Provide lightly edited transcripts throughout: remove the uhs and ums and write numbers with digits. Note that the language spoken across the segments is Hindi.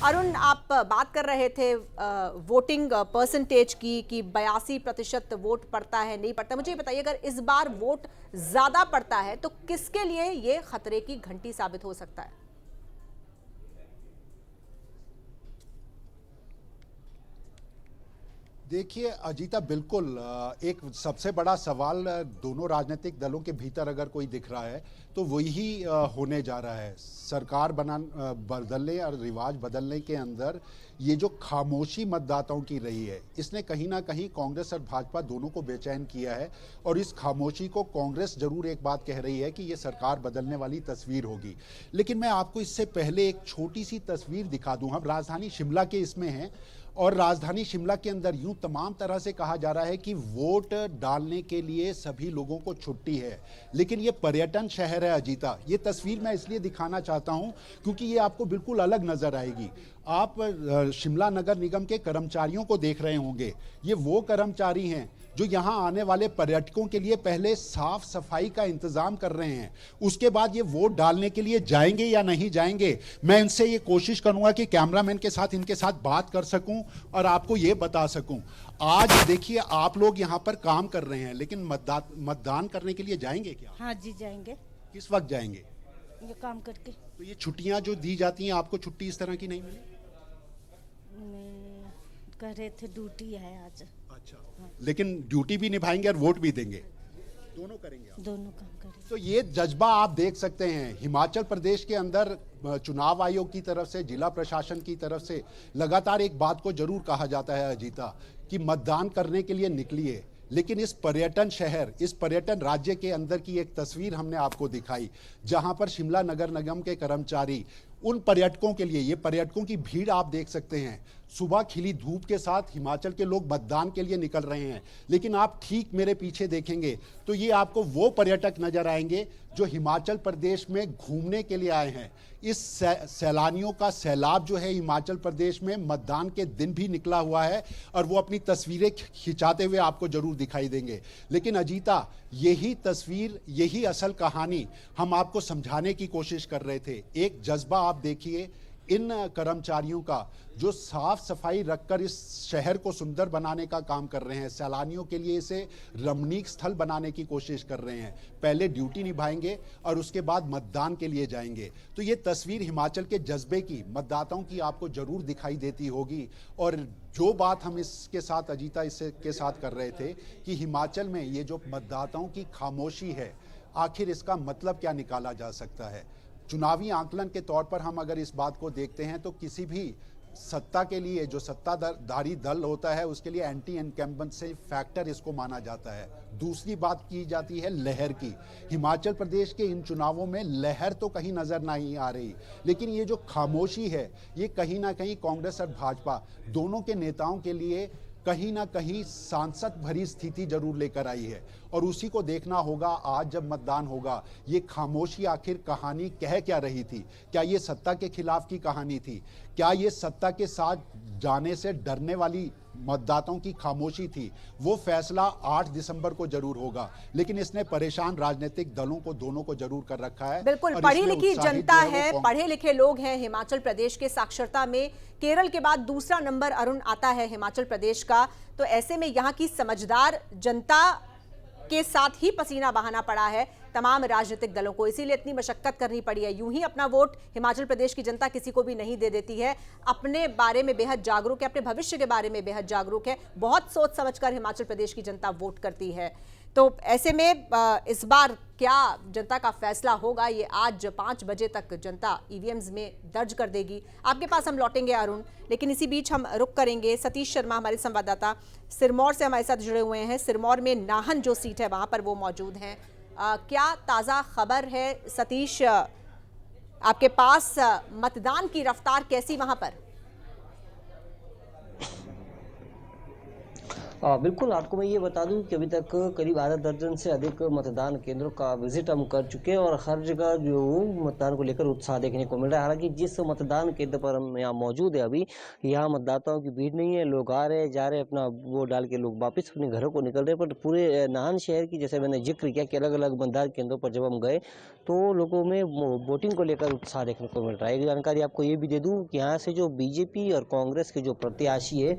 अरुण, आप बात कर रहे थे वोटिंग परसेंटेज की कि 82% वोट पड़ता है नहीं पड़ता। मुझे ये बताइए, अगर इस बार वोट ज्यादा पड़ता है तो किसके लिए ये खतरे की घंटी साबित हो सकता है? देखिए अजीता, बिल्कुल एक सबसे बड़ा सवाल दोनों राजनीतिक दलों के भीतर अगर कोई दिख रहा है तो वही होने जा रहा है। सरकार बदलने और रिवाज बदलने के अंदर ये जो खामोशी मतदाताओं की रही है, इसने कहीं ना कहीं कांग्रेस और भाजपा दोनों को बेचैन किया है। और इस खामोशी को कांग्रेस जरूर एक बात कह रही है कि ये सरकार बदलने वाली तस्वीर होगी, लेकिन मैं आपको इससे पहले एक छोटी सी तस्वीर दिखा दूं। हम राजधानी शिमला के इसमें हैं और राजधानी शिमला के अंदर यूं तमाम तरह से कहा जा रहा है कि वोट डालने के लिए सभी लोगों को छुट्टी है, लेकिन ये पर्यटन शहर है अजीता। ये तस्वीर मैं इसलिए दिखाना चाहता हूं क्योंकि ये आपको बिल्कुल अलग नजर आएगी। आप शिमला नगर निगम के कर्मचारियों को देख रहे होंगे। ये वो कर्मचारी हैं जो यहाँ आने वाले पर्यटकों के लिए पहले साफ सफाई का इंतजाम कर रहे हैं, उसके बाद ये वोट डालने के लिए जाएंगे या नहीं जाएंगे। मैं इनसे ये कोशिश करूंगा कि कैमरामैन के साथ इनके साथ बात कर सकूं और आपको ये बता सकूं। आज देखिए, आप लोग यहाँ पर काम कर रहे हैं, लेकिन मतदान करने के लिए जाएंगे क्या? हाँ जी, जाएंगे। किस वक्त जाएंगे? ये काम करके। तो ये छुट्टियां जो दी जाती हैं, आपको छुट्टी इस तरह की नहीं मिली? कह रहे थे ड्यूटी है आज। अच्छा, हाँ। लेकिन ड्यूटी भी निभाएंगे और वोट भी देंगे, दोनों करेंगे आप? दोनों काम करेंगे। तो ये जज्बा आप देख सकते हैं हिमाचल प्रदेश के अंदर। चुनाव आयोग की तरफ से, जिला प्रशासन की तरफ से लगातार एक बात को जरूर कहा जाता है अजीता, कि मतदान करने के लिए निकलिए। लेकिन इस पर्यटन शहर, इस पर्यटन राज्य के अंदर की एक तस्वीर हमने आपको दिखाई, जहां पर शिमला नगर निगम के कर्मचारी उन पर्यटकों के लिए, ये पर्यटकों की भीड़ आप देख सकते हैं। सुबह खिली धूप के साथ हिमाचल के लोग मतदान के लिए निकल रहे हैं, लेकिन आप ठीक मेरे पीछे देखेंगे तो ये आपको वो पर्यटक नजर आएंगे जो हिमाचल प्रदेश में घूमने के लिए आए हैं। इस सैलानियों का सैलाब जो है हिमाचल प्रदेश में मतदान के दिन भी निकला हुआ है और वो अपनी तस्वीरें खिंचाते हुए आपको जरूर दिखाई देंगे। लेकिन अजीता, यही तस्वीर, यही असल कहानी हम आपको समझाने की कोशिश कर रहे थे। एक जज्बा आप देखिए इन कर्मचारियों का, जो साफ सफाई रखकर इस शहर को सुंदर बनाने का काम कर रहे हैं, सैलानियों के लिए इसे रमणीक स्थल बनाने की कोशिश कर रहे हैं। पहले ड्यूटी निभाएंगे और उसके बाद मतदान के लिए जाएंगे। तो ये तस्वीर हिमाचल के जज्बे की, मतदाताओं की आपको जरूर दिखाई देती होगी। और जो बात हम इसके साथ अजीता इसके साथ कर रहे थे कि हिमाचल में ये जो मतदाताओं की खामोशी है, आखिर इसका मतलब क्या निकाला जा सकता है? चुनावी आंकलन के तौर पर हम अगर इस बात को देखते हैं तो किसी भी सत्ता के लिए, जो सत्ताधारी दल होता है, उसके लिए एंटी इनकम्बेंसी फैक्टर इसको माना जाता है। दूसरी बात की जाती है लहर की। हिमाचल प्रदेश के इन चुनावों में लहर तो कहीं नजर नहीं आ रही, लेकिन ये जो खामोशी है, ये कहीं ना कहीं कांग्रेस और भाजपा दोनों के नेताओं के लिए कहीं ना कहीं सांसद भरी स्थिति जरूर लेकर आई है। और उसी को देखना होगा आज जब मतदान होगा। ये खामोशी आखिर कहानी कह क्या रही थी? क्या ये सत्ता के खिलाफ की कहानी थी? क्या ये सत्ता के साथ जाने से डरने वाली मतदाताओं की खामोशी थी? वो फैसला 8 दिसंबर को जरूर होगा, लेकिन इसने परेशान राजनीतिक दलों को, दोनों को जरूर कर रखा है। बिल्कुल, पढ़ी लिखी जनता है, पढ़े लिखे लोग हैं हिमाचल प्रदेश के। साक्षरता में केरल के बाद दूसरा नंबर अरुण आता है हिमाचल प्रदेश का। तो ऐसे में यहाँ की समझदार जनता के साथ ही पसीना बहाना पड़ा है तमाम राजनीतिक दलों को, इसीलिए इतनी मशक्कत करनी पड़ी है। यूं ही अपना वोट हिमाचल प्रदेश की जनता किसी को भी नहीं दे देती है। अपने बारे में बेहद जागरूक है, अपने भविष्य के बारे में बेहद जागरूक है। बहुत सोच समझकर हिमाचल प्रदेश की जनता वोट करती है। तो ऐसे में इस बार क्या जनता का फैसला होगा, ये आज 5 बजे तक जनता ईवीएम्स में दर्ज कर देगी। आपके पास हम लौटेंगे अरुण, लेकिन इसी बीच हम रुक करेंगे। सतीश शर्मा हमारे संवाददाता सिरमौर से हमारे साथ जुड़े हुए हैं। सिरमौर में नाहन जो सीट है वहां पर वो मौजूद हैं। क्या ताज़ा खबर है सतीश, आपके पास मतदान की रफ्तार कैसी वहां पर? बिल्कुल, आपको मैं ये बता दूं कि अभी तक करीब आधा दर्जन से अधिक मतदान केंद्रों का विजिट हम कर चुके हैं और हर जगह जो मतदान को लेकर उत्साह देखने को मिल रहा है। हालांकि जिस मतदान केंद्र पर हम यहाँ मौजूद है अभी, यहाँ मतदाताओं की भीड़ नहीं है, लोग आ रहे हैं जा रहे हैं, अपना वोट डाल के लोग वापस अपने घरों को निकल रहे हैं। पर पूरे नाहन शहर की, जैसे मैंने जिक्र किया कि अलग अलग मतदान केंद्रों पर जब हम गए तो लोगों में वोटिंग को लेकर उत्साह देखने को मिल रहा है। एक जानकारी आपको ये भी दे दूं कि यहाँ से जो बीजेपी और कांग्रेस के जो प्रत्याशी है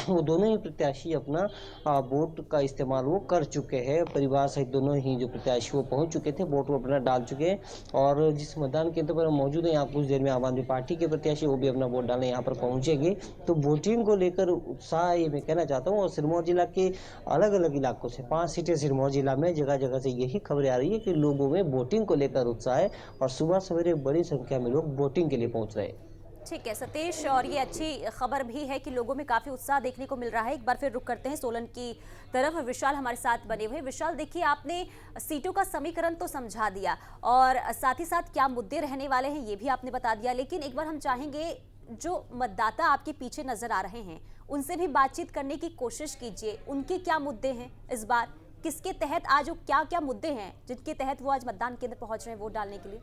वो दोनों ही प्रत्याशी अपना वोट का इस्तेमाल वो कर चुके हैं। परिवार सहित दोनों ही जो प्रत्याशी वो पहुंच चुके थे, वोट वो अपना डाल चुके हैं। और जिस मतदान केंद्र पर हम मौजूद है, यहाँ कुछ देर में आम आदमी पार्टी के प्रत्याशी वो भी अपना वोट डालने यहाँ पर पहुंचेंगे। तो वोटिंग को लेकर उत्साह ये मैं कहना चाहता हूँ। और सिरमौर जिला के अलग अलग इलाकों से 5 सीटें सिरमौर जिला में जगह जगह से यही खबरें आ रही है कि लोगों में वोटिंग को लेकर उत्साह है और सुबह सवेरे बड़ी संख्या में लोग वोटिंग के लिए पहुंच रहे हैं। ठीक है सतीश, और ये अच्छी खबर भी है कि लोगों में काफी उत्साह देखने को मिल रहा है। एक बार फिर रुक करते हैं सोलन की तरफ। विशाल हमारे साथ बने हुए। विशाल, देखिए आपने सीटों का समीकरण तो समझा दिया और साथ ही साथ क्या मुद्दे रहने वाले हैं ये भी आपने बता दिया, लेकिन एक बार हम चाहेंगे जो मतदाता आपके पीछे नजर आ रहे हैं उनसे भी बातचीत करने की कोशिश कीजिए। उनके क्या मुद्दे हैं इस बार, किसके तहत आज क्या क्या मुद्दे हैं जिनके तहत वो आज मतदान केंद्र पहुंच रहे हैं वोट डालने के लिए?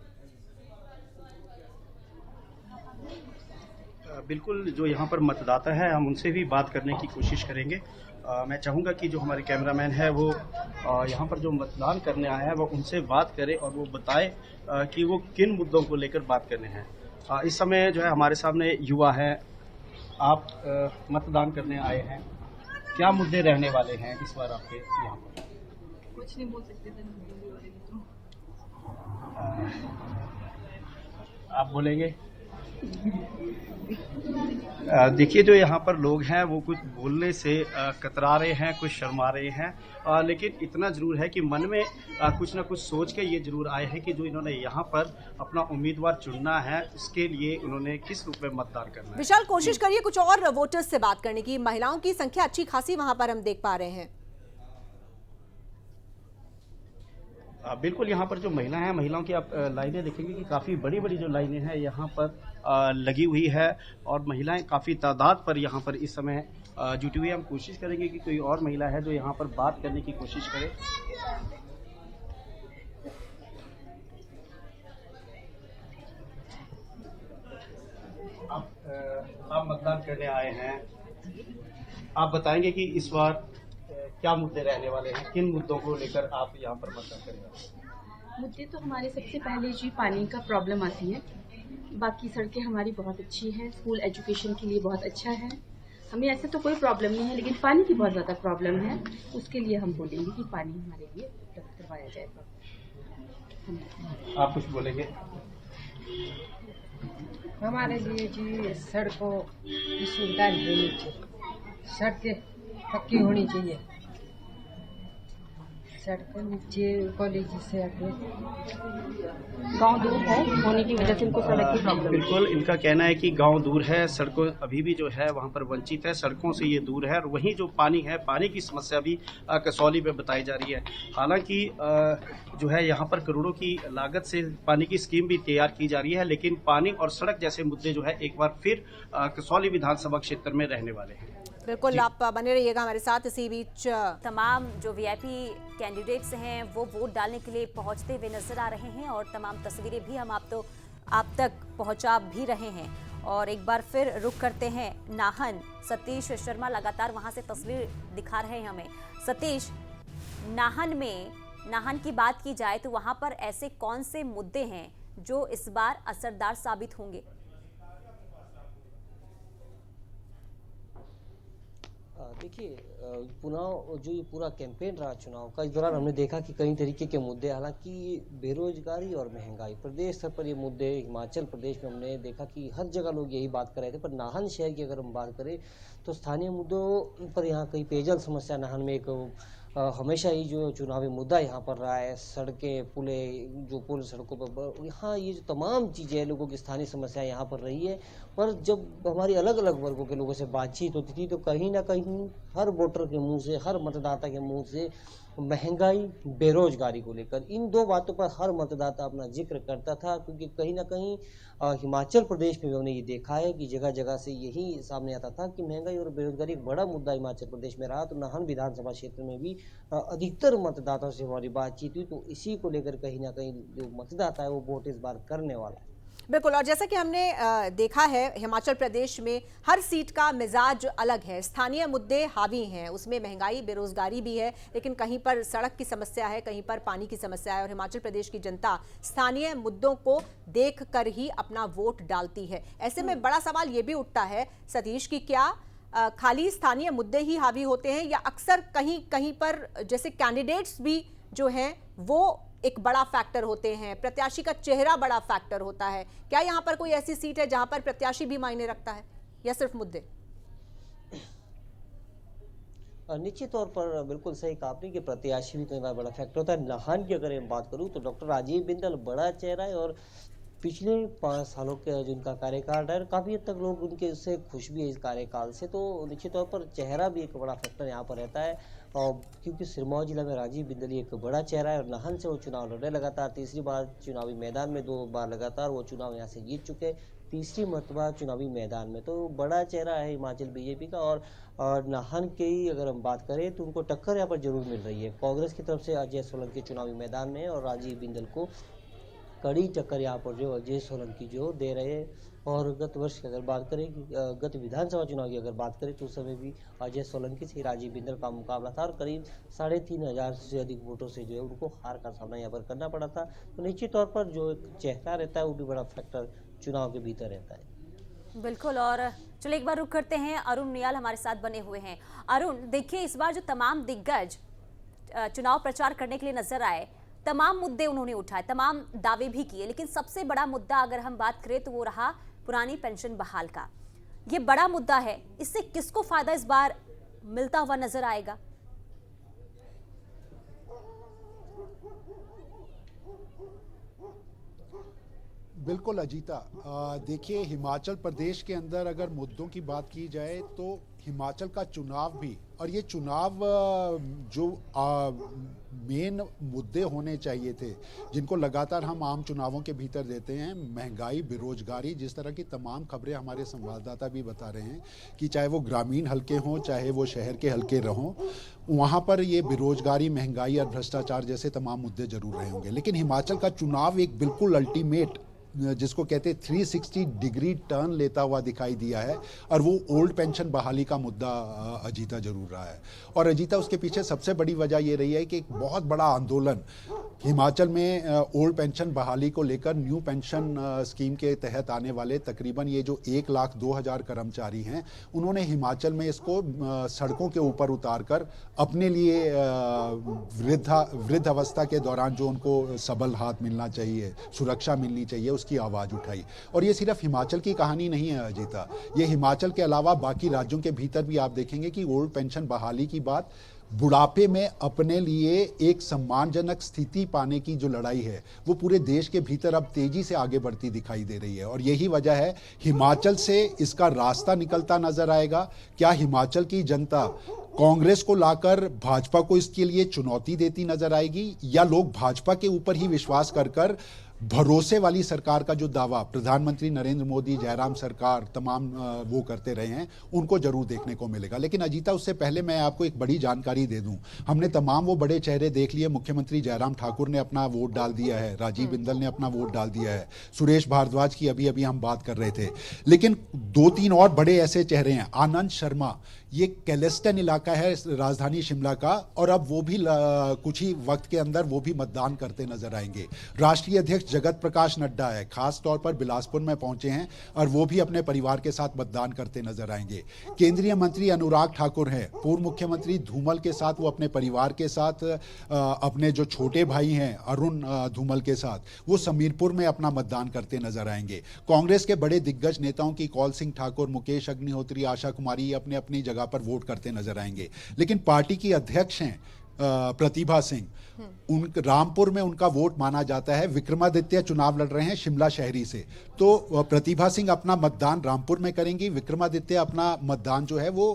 बिल्कुल, जो यहाँ पर मतदाता है हम उनसे भी बात करने की कोशिश करेंगे। मैं चाहूँगा कि जो हमारे कैमरामैन है वो यहाँ पर जो मतदान करने आया है वो उनसे बात करे और वो बताए कि वो किन मुद्दों को लेकर बात करने हैं। इस समय जो है हमारे सामने युवा हैं, आप मतदान करने आए हैं, क्या मुद्दे रहने वाले हैं इस बार आपके यहाँ पर? कुछ नहीं बोल सकते थे तो। आप बोलेंगे? देखिए, जो यहाँ पर लोग हैं वो कुछ बोलने से कतरा रहे हैं, कुछ शर्मा रहे हैं, लेकिन इतना जरूर है कि मन में कुछ ना कुछ सोच के ये जरूर आए हैं कि जो इन्होंने यहाँ पर अपना उम्मीदवार चुनना है उसके लिए उन्होंने किस रूप में मतदान करना है। विशाल, कोशिश करिए कुछ और वोटर्स से बात करने की। महिलाओं की संख्या अच्छी खासी वहां पर हम देख पा रहे हैं। बिल्कुल, यहाँ पर जो महिला हैं, महिलाओं की आप लाइनें देखेंगे कि काफ़ी बड़ी बड़ी जो लाइनें हैं यहाँ पर लगी हुई है और महिलाएं काफ़ी तादाद पर यहाँ पर इस समय जुटी हुई है। हम कोशिश करेंगे कि कोई और महिला है जो यहाँ पर बात करने की कोशिश करे। आप मतदान करने आए हैं, आप बताएंगे कि इस बार क्या मुद्दे रहने वाले हैं, किन मुद्दों को लेकर आप यहाँ पर मतदान करेंगे? मुद्दे तो हमारे सबसे पहले जी पानी का प्रॉब्लम आती है। बाकी सड़कें हमारी बहुत अच्छी हैं, स्कूल एजुकेशन के लिए बहुत अच्छा है, हमें ऐसे तो कोई प्रॉब्लम नहीं है, लेकिन पानी की बहुत ज़्यादा प्रॉब्लम है। उसके लिए हम बोलेंगे कि पानी हमारे लिए उपलब्ध करवाया जाएगा। आप कुछ बोलेंगे? हमारे लिए जी सड़कों की सुविधा होनी चाहिए, सड़कें पक्की होनी चाहिए, सड़कों नीचे कॉलेज से आगे गांव दूर है होने की वजह से इनको सड़क की प्रॉब्लम। बिल्कुल, इनका कहना है कि गांव दूर है, सड़कों अभी भी जो है वहां पर वंचित है, सड़कों से ये दूर है। और वहीं जो पानी है, पानी की समस्या भी कसौली में बताई जा रही है। हालांकि जो है यहाँ पर करोड़ों की लागत से पानी की स्कीम भी तैयार की जा रही है, लेकिन पानी और सड़क जैसे मुद्दे जो है एक बार फिर कसौली विधानसभा क्षेत्र में रहने वाले हैं। बिल्कुल, आप बने रहिएगा हमारे साथ। इसी बीच तमाम जो वीआईपी कैंडिडेट्स हैं वो वोट डालने के लिए पहुंचते हुए नजर आ रहे हैं और तमाम तस्वीरें भी हम आप तक पहुंचा भी रहे हैं। और एक बार फिर रुक करते हैं नाहन। सतीश शर्मा लगातार वहां से तस्वीर दिखा रहे हैं हमें। सतीश, नाहन की बात की जाए तो वहां पर ऐसे कौन से मुद्दे हैं जो इस बार असरदार साबित होंगे? देखिए, चुनाव जो ये पूरा कैंपेन रहा चुनाव का, इस दौरान हमने देखा कि कई तरीके के मुद्दे, हालांकि बेरोजगारी और महंगाई प्रदेश स्तर पर ये मुद्दे, हिमाचल प्रदेश में हमने देखा कि हर जगह लोग यही बात कर रहे थे। पर नाहन शहर की अगर हम बात करें तो स्थानीय मुद्दों पर यहाँ कई पेयजल समस्या नाहन में एक हमेशा ही जो चुनावी मुद्दा यहाँ पर रहा है। सड़कें, पुल सड़कों पर, यहाँ ये जो तमाम चीज़ें लोगों की स्थानीय समस्या यहाँ पर रही है। पर जब हमारी अलग अलग वर्गों के लोगों से बातचीत होती थी तो कहीं ना कहीं हर वोटर के मुंह से, हर मतदाता के मुंह से महंगाई, बेरोजगारी को लेकर, इन दो बातों पर हर मतदाता अपना जिक्र करता था, क्योंकि कहीं ना कहीं हिमाचल प्रदेश में भी हमने ये देखा है कि जगह जगह से यही सामने आता था कि महंगाई और बेरोजगारी एक बड़ा मुद्दा हिमाचल प्रदेश में रहा। तो नाहन विधानसभा क्षेत्र में भी अधिकतर मतदाताओं से हमारी बातचीत हुई, तो इसी को लेकर कहीं ना कहीं जो मतदाता है वो वोट इस बार करने वाला है। बिल्कुल, और जैसा कि हमने देखा है हिमाचल प्रदेश में हर सीट का मिजाज अलग है। स्थानीय मुद्दे हावी हैं, उसमें महंगाई, बेरोजगारी भी है, लेकिन कहीं पर सड़क की समस्या है, कहीं पर पानी की समस्या है, और हिमाचल प्रदेश की जनता स्थानीय मुद्दों को देख कर ही अपना वोट डालती है। ऐसे में बड़ा सवाल ये भी उठता है सतीश की क्या खाली स्थानीय मुद्दे ही हावी होते हैं, या अक्सर कहीं कहीं पर जैसे कैंडिडेट्स भी जो हैं वो एक बड़ा फैक्टर होते हैं, प्रत्याशी का चेहरा बड़ा फैक्टर होता है। क्या यहाँ पर कोई ऐसी सीट है जहां पर प्रत्याशी भी मायने रखता है या सिर्फ मुद्दे? निश्चित तौर पर बिल्कुल सही कहा आपने कि प्रत्याशी भी कई बार बड़ा फैक्टर होता है। नाहन की अगर मैं बात करूं तो डॉक्टर राजीव बिंदल बड़ा चेहरा है, और पिछले 5 सालों के जो इनका कार्यकाल है काफ़ी हद तक लोग उनके से खुश भी है इस कार्यकाल से। तो निश्चित तौर पर चेहरा भी एक बड़ा फैक्टर यहाँ पर रहता है, और क्योंकि सिरमौर जिला में राजीव बिंदल एक बड़ा चेहरा है और नाहन से वो चुनाव लड़ रहे लगातार, तीसरी बार चुनावी मैदान में, 2 बार लगातार वो चुनाव यहाँ से जीत चुके, तीसरी मरतबा चुनावी मैदान में। तो बड़ा चेहरा है हिमाचल बीजेपी का। और नाहन की अगर हम बात करें तो उनको टक्कर यहाँ पर जरूर मिल रही है। कांग्रेस की तरफ से अजय सोलंकी चुनावी मैदान में, और राजीव बिंदल को कड़ी टक्कर यहाँ पर जो अजय सोलंकी जो दे रहे हैं। और गत वर्ष की अगर बात करें कि गत विधानसभा चुनाव की अगर बात करें तो उस समय भी अजय सोलंकी से राजीव बिंदल का मुकाबला था, और करीब 3500 से अधिक वोटों से जो है उनको हार का सामना यहाँ पर करना पड़ा था। तो निश्चित तौर पर जो एक चेहरा रहता है वो भी बड़ा फैक्टर चुनाव के भीतर रहता है। बिल्कुल, और चलो एक बार रुक करते हैं, अरुण नियाल हमारे साथ बने हुए हैं। अरुण, देखिए इस बार जो तमाम दिग्गज चुनाव प्रचार करने के लिए नजर आए, तमाम मुद्दे उन्होंने उठाए, तमाम दावे भी किए, लेकिन सबसे बड़ा मुद्दा अगर हम बात करें तो वो रहा पुरानी पेंशन बहाल का। ये बड़ा मुद्दा है, इससे किसको फायदा इस बार मिलता हुआ नजर आएगा? बिल्कुल अजीता, देखिए हिमाचल प्रदेश के अंदर अगर मुद्दों की बात की जाए तो हिमाचल का चुनाव भी, और ये चुनाव जो मेन मुद्दे होने चाहिए थे जिनको लगातार हम आम चुनावों के भीतर देते हैं, महंगाई, बेरोजगारी, जिस तरह की तमाम खबरें हमारे संवाददाता भी बता रहे हैं कि चाहे वो ग्रामीण हलके हों चाहे वो शहर के हलके हों, वहाँ पर ये बेरोजगारी, महंगाई और भ्रष्टाचार जैसे तमाम मुद्दे जरूर रहे होंगे। लेकिन हिमाचल का चुनाव एक बिल्कुल अल्टीमेट, जिसको कहते हैं 360 डिग्री टर्न लेता हुआ दिखाई दिया है, और वो ओल्ड पेंशन बहाली का मुद्दा अजीता जरूर रहा है। और अजीता, उसके पीछे सबसे बड़ी वजह ये रही है कि एक बहुत बड़ा आंदोलन हिमाचल में ओल्ड पेंशन बहाली को लेकर न्यू पेंशन स्कीम के तहत आने वाले तकरीबन ये जो 1,02,000 कर्मचारी हैं, उन्होंने हिमाचल में इसको सड़कों के ऊपर उतार कर अपने लिए वृद्ध अवस्था के दौरान जो उनको सबल हाथ मिलना चाहिए, सुरक्षा मिलनी चाहिए, उसकी आवाज उठाई। और ये सिर्फ हिमाचल की कहानी नहीं है अजीता, ये हिमाचल के अलावा बाकी राज्यों के भीतर भी आप देखेंगे कि ओल्ड पेंशन बहाली की बात, बुढ़ापे में अपने लिए एक सम्मानजनक स्थिति पाने की जो लड़ाई है वो पूरे देश के भीतर अब तेजी से आगे बढ़ती दिखाई दे रही है। और यही वजह है हिमाचल से इसका रास्ता निकलता नजर आएगा। क्या हिमाचल की जनता कांग्रेस को लाकर भाजपा को इसके लिए चुनौती देती नजर आएगी, या लोग भाजपा के ऊपर ही विश्वास कर भरोसे वाली सरकार का जो दावा प्रधानमंत्री नरेंद्र मोदी, जयराम सरकार तमाम वो करते रहे हैं, उनको जरूर देखने को मिलेगा। लेकिन अजीता, उससे पहले मैं आपको एक बड़ी जानकारी दे दूं, हमने तमाम वो बड़े चेहरे देख लिए। मुख्यमंत्री जयराम ठाकुर ने अपना वोट डाल दिया है, राजीव बिंदल ने अपना वोट डाल दिया है, सुरेश भारद्वाज की अभी अभी हम बात कर रहे थे। लेकिन 2-3 और बड़े ऐसे चेहरे हैं। आनंद शर्मा, ये कैलेस्टन इलाका है राजधानी शिमला का, और अब वो भी कुछ ही वक्त के अंदर वो भी मतदान करते नजर आएंगे। राष्ट्रीय अध्यक्ष जगत प्रकाश नड्डा है, खास तौर पर बिलासपुर में पहुंचे हैं, और वो भी अपने परिवार के साथ मतदान करते नजर आएंगे। केंद्रीय मंत्री अनुराग ठाकुर हैं, पूर्व मुख्यमंत्री धूमल के साथ वो अपने परिवार के साथ, अपने जो छोटे भाई हैं अरुण धूमल के साथ वो समीरपुर में अपना मतदान करते नजर आएंगे। कांग्रेस के बड़े दिग्गज नेताओं की कौल सिंह ठाकुर, मुकेश अग्निहोत्री, आशा कुमारी अपने अपनी जगह पर वोट करते नजर आएंगे। लेकिन पार्टी की अध्यक्ष हैं प्रतिभा सिंह, उन रामपुर में उनका वोट माना जाता है। विक्रमादित्य चुनाव लड़ रहे हैं शिमला शहरी से, तो प्रतिभा सिंह अपना मतदान रामपुर में करेंगी, विक्रमादित्य अपना मतदान जो है वो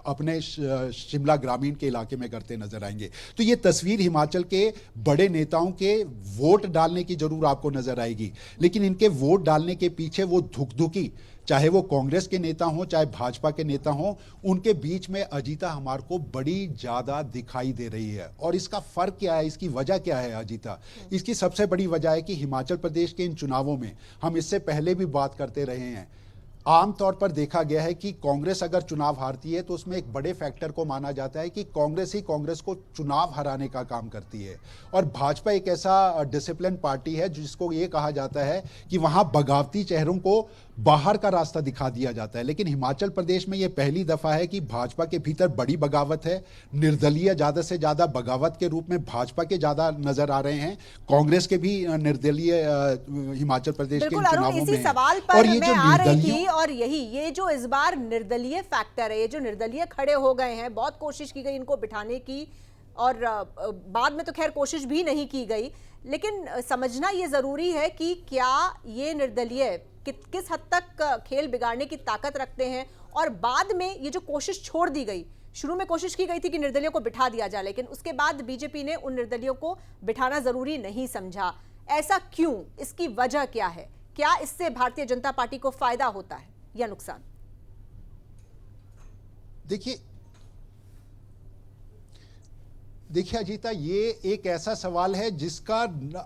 अपने शिमला ग्रामीण के इलाके में करते नजर आएंगे। तो ये तस्वीर हिमाचल के बड़े नेताओं के वोट डालने की जरूर आपको नजर आएगी, लेकिन इनके वोट डालने के पीछे वो धुकधुकी, चाहे वो कांग्रेस के नेता हों चाहे भाजपा के नेता हों, उनके बीच में अजीता हमारे को बड़ी ज्यादा दिखाई दे रही है। और इसका फर्क क्या है, इसकी वजह क्या है अजीता? इसकी सबसे बड़ी वजह है कि हिमाचल प्रदेश के इन चुनावों में, हम इससे पहले भी बात करते रहे हैं, आमतौर पर देखा गया है कि कांग्रेस अगर चुनाव हारती है तो उसमें एक बड़े फैक्टर को माना जाता है कि कांग्रेस ही कांग्रेस को चुनाव हराने का काम करती है। और भाजपा एक ऐसा डिसिप्लिन पार्टी है जिसको ये कहा जाता है कि वहां बगावती चेहरों को बाहर का रास्ता दिखा दिया जाता है। लेकिन हिमाचल प्रदेश में यह पहली दफा है कि भाजपा के भीतर बड़ी बगावत है, निर्दलीय ज्यादा से ज्यादा बगावत के रूप में भाजपा के ज्यादा नजर आ रहे हैं, कांग्रेस के भी निर्दलीय हिमाचल प्रदेश के चुनावों में। इसी सवाल पर मैं आ रही थी, और ये जो इस बार निर्दलीय फैक्टर है, ये जो निर्दलीय खड़े हो गए हैं, बहुत कोशिश की गई इनको बिठाने की और बाद में तो खैर कोशिश भी नहीं की गई, लेकिन समझना ये जरूरी है कि क्या ये निर्दलीय किस हद तक खेल बिगाड़ने की ताकत रखते हैं। और बाद में ये जो कोशिश छोड़ दी गई, शुरू में कोशिश की गई थी कि निर्दलियों को बिठा दिया जाए, लेकिन उसके बाद बीजेपी ने उन निर्दलियों को बिठाना जरूरी नहीं समझा। ऐसा क्यों? इसकी वजह क्या है? क्या इससे भारतीय जनता पार्टी को फायदा होता है या नुकसान? देखिए अजीता, ये एक ऐसा सवाल है जिसका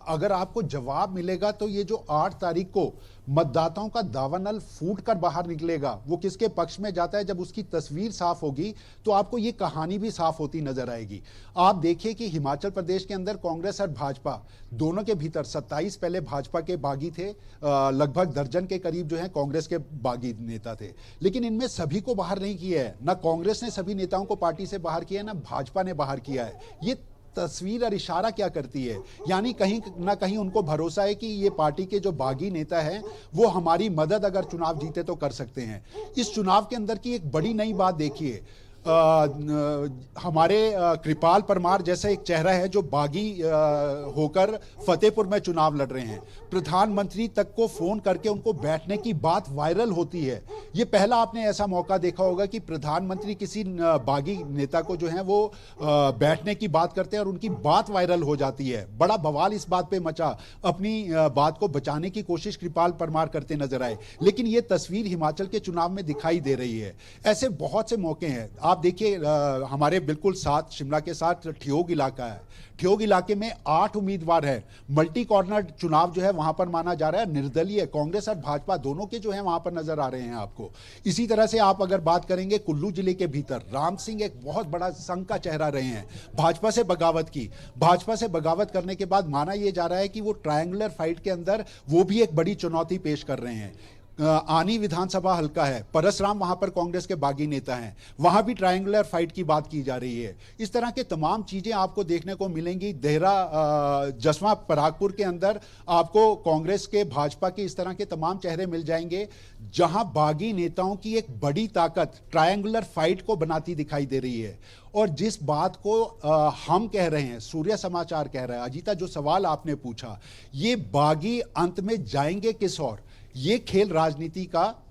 अगर आपको जवाब मिलेगा तो ये जो 8 तारीख को मतदाताओं का दावानल फूट कर बाहर निकलेगा, वो किसके पक्ष में जाता है, जब उसकी तस्वीर साफ होगी तो आपको ये कहानी भी साफ होती नजर आएगी। आप देखिए कि हिमाचल प्रदेश के अंदर कांग्रेस और भाजपा दोनों के भीतर 27 पहले भाजपा के बागी थे, लगभग दर्जन के करीब जो है कांग्रेस के बागी नेता थे, लेकिन इनमें सभी को बाहर नहीं किया है। ना कांग्रेस ने सभी नेताओं को पार्टी से बाहर किया है, ना भाजपा ने बाहर किया है। ये तस्वीर और इशारा क्या करती है? यानी कहीं ना कहीं उनको भरोसा है कि ये पार्टी के जो बागी नेता हैं वो हमारी मदद अगर चुनाव जीते तो कर सकते हैं। इस चुनाव के अंदर की एक बड़ी नई बात देखिए, हमारे कृपाल परमार जैसा एक चेहरा है जो बागी होकर फतेहपुर में चुनाव लड़ रहे हैं, प्रधानमंत्री तक को फोन करके उनको बैठने की बात वायरल होती है। ये पहला आपने ऐसा मौका देखा होगा कि प्रधानमंत्री किसी बागी नेता को जो है वो बैठने की बात करते हैं और उनकी बात वायरल हो जाती है। बड़ा बवाल इस बात पे मचा, अपनी बात को बचाने की कोशिश कृपाल परमार करते नजर आए, लेकिन ये तस्वीर हिमाचल के चुनाव में दिखाई दे रही है। ऐसे बहुत से मौके हैं। आप देखिए हमारे बिल्कुल साथ शिमला के साथ ठियोग इलाका है, ठियोग इलाके में 8 उम्मीदवार है, मल्टी कॉर्नर चुनाव जो है वहां पर माना जा रहा है। निर्दलीय कांग्रेस और भाजपा दोनों के जो है वहां पर नजर आ रहे हैं आपको। इसी तरह से आप अगर बात करेंगे कुल्लू जिले के भीतर राम सिंह एक बहुत बड़ा संघ का चेहरा रहे हैं, भाजपा से बगावत की, भाजपा से बगावत करने के बाद माना यह जा रहा है कि वो ट्रायंगुलर फाइट के अंदर वो भी एक बड़ी चुनौती पेश कर रहे हैं। आनी विधानसभा हल्का है, परसराम वहां पर कांग्रेस के बागी नेता हैं, वहां भी ट्रायंगुलर फाइट की बात की जा रही है। इस तरह के तमाम चीजें आपको देखने को मिलेंगी। देहरा जसवां परागपुर के अंदर आपको कांग्रेस के भाजपा के इस तरह के तमाम चेहरे मिल जाएंगे जहां बागी नेताओं की एक बड़ी ताकत ट्रायंगुलर फाइट को बनाती दिखाई दे रही है। और जिस बात को हम कह रहे हैं, सूर्य समाचार कह रहा है, अजीता जो सवाल आपने पूछा, ये बागी अंत में जाएंगे किस ओर, ये खेल राजनीति का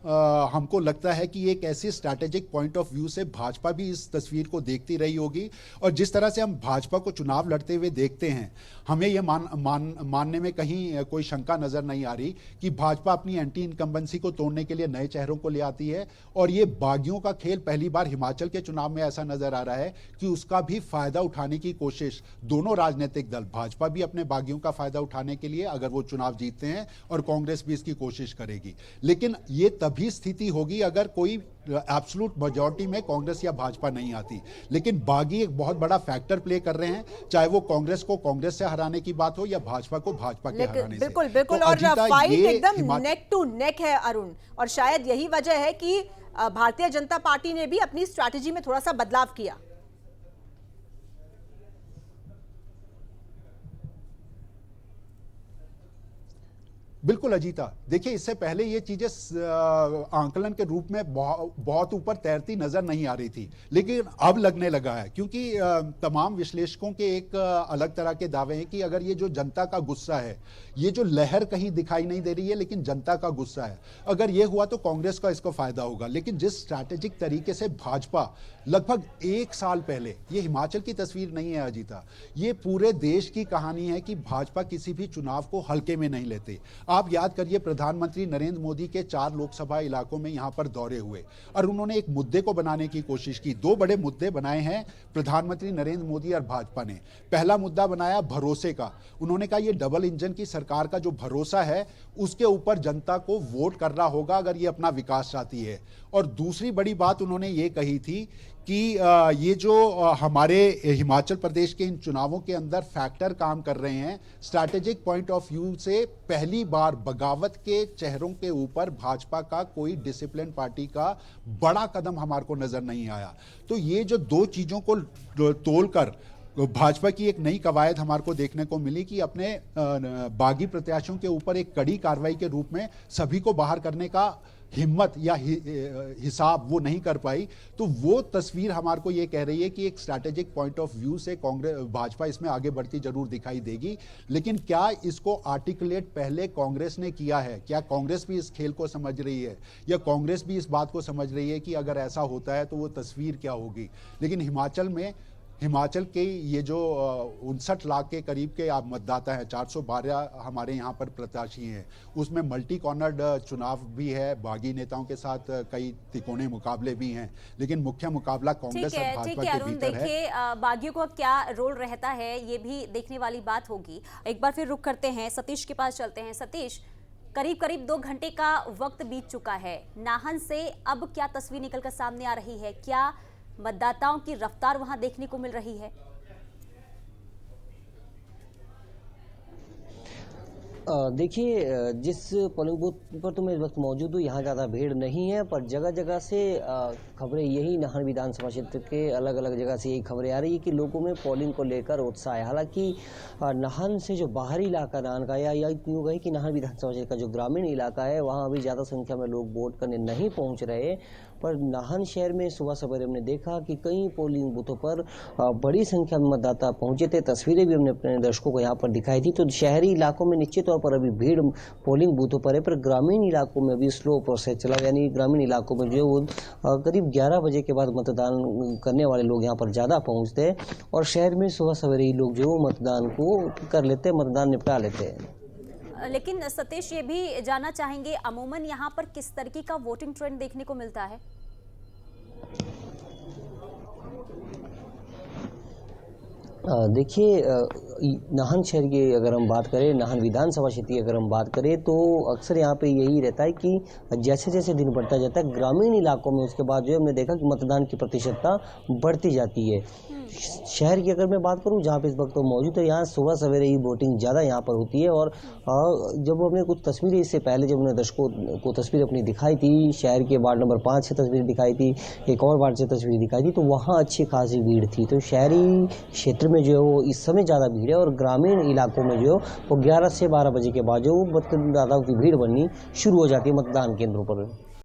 हमको लगता है कि एक ऐसी स्ट्रैटेजिक पॉइंट ऑफ व्यू से भाजपा भी इस तस्वीर को देखती रही होगी। और जिस तरह से हम भाजपा को चुनाव लड़ते हुए देखते हैं, हमें यह मानने में कहीं कोई शंका नजर नहीं आ रही कि भाजपा अपनी एंटी इनकम्बेंसी को तोड़ने के लिए नए चेहरों को ले आती है। और ये बागियों का खेल पहली बार हिमाचल के चुनाव में ऐसा नजर आ रहा है कि उसका भी फायदा उठाने की कोशिश दोनों राजनीतिक दल, भाजपा भी अपने बागियों का फायदा उठाने के लिए अगर वो चुनाव जीतते हैं और कांग्रेस भी इसकी कोशिश करेगी। लेकिन ये भी स्थिति होगी अगर कोई एब्सोल्यूट मेजॉरिटी में कांग्रेस या भाजपा नहीं आती। लेकिन बागी एक बहुत बड़ा फैक्टर प्ले कर रहे हैं, चाहे वो कांग्रेस को कांग्रेस से हराने की बात हो या भाजपा को भाजपा के हराने से। बिल्कुल बिल्कुल। तो और फाइट एकदम नेक टू नेक है अरुण, और शायद यही वजह है कि भारतीय जनता पार्टी ने भी अपनी स्ट्रैटेजी में थोड़ा सा बदलाव किया। बिल्कुल अजीता, देखिए इससे पहले ये चीजें आंकलन के रूप में बहुत ऊपर तैरती नजर नहीं आ रही थी, लेकिन अब लगने लगा है, क्योंकि तमाम विश्लेषकों के एक अलग तरह के दावे हैं कि अगर ये जो जनता का गुस्सा है, ये जो लहर कहीं दिखाई नहीं दे रही है लेकिन जनता का गुस्सा है, अगर ये हुआ तो कांग्रेस का इसको फायदा होगा। लेकिन जिस स्ट्रैटेजिक तरीके से भाजपा लगभग 1 साल पहले, ये हिमाचल की तस्वीर नहीं है अजीता, ये पूरे देश की कहानी है कि भाजपा किसी भी चुनाव को हल्के में नहीं लेते। आप याद करिए, प्रधानमंत्री नरेंद्र मोदी के 4 लोकसभा इलाकों में यहां पर दौरे हुए और उन्होंने एक मुद्दे को बनाने की कोशिश की। 2 बड़े मुद्दे बनाए हैं प्रधानमंत्री नरेंद्र मोदी और भाजपा ने। पहला मुद्दा बनाया भरोसे का। उन्होंने कहा ये डबल इंजन की सरकार का जो भरोसा है उसके ऊपर जनता को वोट करना होगा अगर ये अपना विकास चाहती है। और दूसरी बड़ी बात उन्होंने ये कही थी कि ये जो हमारे हिमाचल प्रदेश के इन चुनावों के अंदर फैक्टर काम कर रहे हैं, स्ट्रैटेजिक पॉइंट ऑफ व्यू से पहली बार बगावत के चेहरों के ऊपर भाजपा का कोई डिसिप्लिन पार्टी का बड़ा कदम हमारे को नजर नहीं आया। तो ये जो 2 चीजों को तोलकर भाजपा की एक नई कवायद हमारे को देखने को मिली कि अपने बागी प्रत्याशियों के ऊपर एक कड़ी कार्रवाई के रूप में सभी को बाहर करने का हिम्मत या हिसाब वो नहीं कर पाई। तो वो तस्वीर हमारे को ये कह रही है कि एक स्ट्रैटेजिक पॉइंट ऑफ व्यू से कांग्रेस भाजपा इसमें आगे बढ़ती जरूर दिखाई देगी, लेकिन क्या इसको आर्टिकुलेट पहले कांग्रेस ने किया है? क्या कांग्रेस भी इस खेल को समझ रही है या कांग्रेस भी इस बात को समझ रही है कि अगर ऐसा होता है तो वो तस्वीर क्या होगी? लेकिन हिमाचल के ये जो 59 लाख के करीब के आप मतदाता हैं, 412 हमारे यहाँ पर प्रत्याशी हैं, उसमें मल्टी कॉर्नर्ड चुनाव भी है, बागी नेताओं के साथ कई तिकोने मुकाबले भी हैं, लेकिन मुख्य मुकाबला कांग्रेस और भाजपा के भीतर है। देखिए बागियों का क्या रोल रहता है ये भी देखने वाली बात होगी। एक बार फिर रुक करते हैं, सतीश के पास चलते हैं। सतीश, करीब करीब 2 घंटे का वक्त बीत चुका है, नाहन से अब क्या तस्वीर निकलकर सामने आ रही है? क्या मतदाताओं की रफ्तार वहां देखने को मिल रही है? देखिए, जिस पोलिंग बूथ पर तो मैं इस वक्त मौजूद हूँ, यहाँ ज़्यादा भीड़ नहीं है, पर जगह जगह से खबरें यही नाहन विधानसभा क्षेत्र के अलग अलग जगह से यही खबरें आ रही है कि लोगों में पोलिंग को लेकर उत्साह है। हालांकि नाहन से जो बाहरी इलाका नाहन का, या यूँ कहे कि नाहन विधानसभा क्षेत्र का जो ग्रामीण इलाका है, वहाँ अभी ज़्यादा संख्या में लोग वोट करने नहीं पहुँच रहे। पर नाहन शहर में सुबह सवेरे हमने देखा कि कई पोलिंग बूथों पर बड़ी संख्या में मतदाता पहुंचे थे। तस्वीरें भी हमने अपने दर्शकों को यहाँ पर दिखाई थी। तो शहरी इलाकों में निश्चित तौर पर अभी भीड़ पोलिंग बूथों पर है, पर ग्रामीण इलाकों में अभी स्लो प्रोसेस चला, यानी ग्रामीण इलाकों में जो है वो करीब 11 बजे के बाद मतदान करने वाले लोग यहाँ पर ज़्यादा पहुँचते हैं और शहर में सुबह सवेरे ही लोग जो मतदान को कर लेते हैं, मतदान निपटा लेते हैं। लेकिन सतीश, ये भी जानना चाहेंगे अमूमन यहाँ पर किस तरीके का वोटिंग ट्रेंड देखने को मिलता है? देखिए, नाहन शहर की अगर हम बात करें, नाहन विधानसभा क्षेत्र की अगर हम बात करें, तो अक्सर यहाँ पे यही रहता है कि जैसे जैसे दिन बढ़ता जाता है ग्रामीण इलाकों में, उसके बाद जो है हमने देखा कि मतदान की प्रतिशतता बढ़ती जाती है। शहर की अगर मैं बात करूं, जहाँ पे इस वक्त तो मौजूद है, यहाँ सुबह सवेरे ही वोटिंग ज़्यादा यहाँ पर होती है। और जब हमने कुछ तस्वीरें इससे पहले जब हमने दर्शकों को तस्वीर अपनी दिखाई थी, शहर के वार्ड नंबर 5 से तस्वीर दिखाई थी, एक और वार्ड से तस्वीर दिखाई थी, तो वहाँ अच्छी खासी भीड़ थी। तो शहरी क्षेत्र में जो है वो इस समय ज़्यादा भीड़ है और ग्रामीण इलाकों में जो वो 11 से 12 बजे के बाद जो मतदाताओं की भीड़ बननी शुरू हो जाती है मतदान केंद्रों पर।